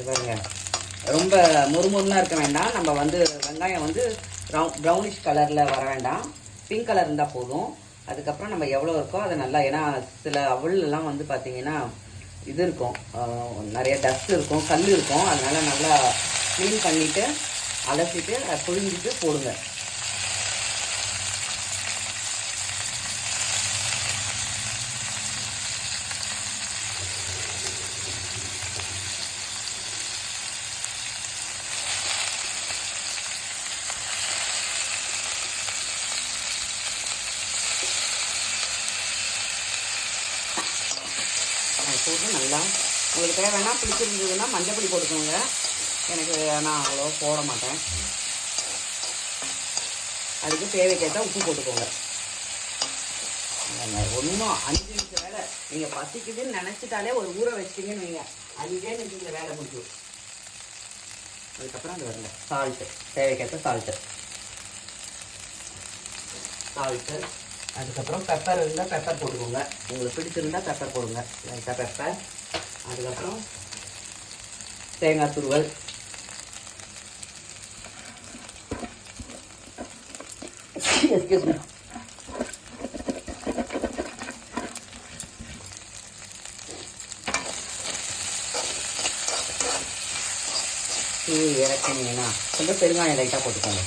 பாருங்க, ரொம்ப முறுமுறுலாம் இருக்க வேண்டாம். நம்ம வந்து வெங்காயம் வந்து ப்ரௌனிஷ் கலரில் வர வேண்டாம், பிங்க் கலர் இருந்தால் போதும். அதுக்கப்புறம் நம்ம எவ்வளோ இருக்கோ அதை நல்லா, ஏன்னா சில அவல்லாம் வந்து பார்த்தீங்கன்னா இது இருக்கும், நிறைய டஸ்ட் இருக்கும், கல் இருக்கும். அதனால நல்லா க்ளீன் பண்ணிவிட்டு அலசிட்டு புழிஞ்சிட்டு போடுங்க. போட்டு நல்லா உங்களுக்கு தேவைன்னா பிடிச்சிருந்ததுன்னா மஞ்சள் பொடி போட்டுக்கோங்க. எனக்கு நான் அவ்வளோ போட மாட்டேன். அதுக்கு தேவைக்கேற்ற உப்பு போட்டுக்கோங்க. ஒன்றும் 5 நிமிஷம் வேலை. நீங்கள் பசிக்குதுன்னு நினச்சிட்டாலே ஒரு ஊற வச்சிட்டிங்கன்னு வைங்க, 5 நிமிஷத்தில் வேலை முடியும். அதுக்கப்புறம் அது வரல சால்ட்டு, தேவைக்கேற்ற சால்ட்டு. அதுக்கப்புறம் பெப்பர் இருந்தால் பெப்பர் போட்டுக்கோங்க. உங்களுக்கு பிடிச்சிருந்தா பெப்பர் போடுங்க, லைட்டாக பெப்பர். அதுக்கப்புறம் தேங்காய் துருவல், எக்ஸ்கியூஸ் மீ, இறக்கினீங்கன்னா கொஞ்சம் பெருங்காயம் லைட்டாக போட்டுக்கோங்க.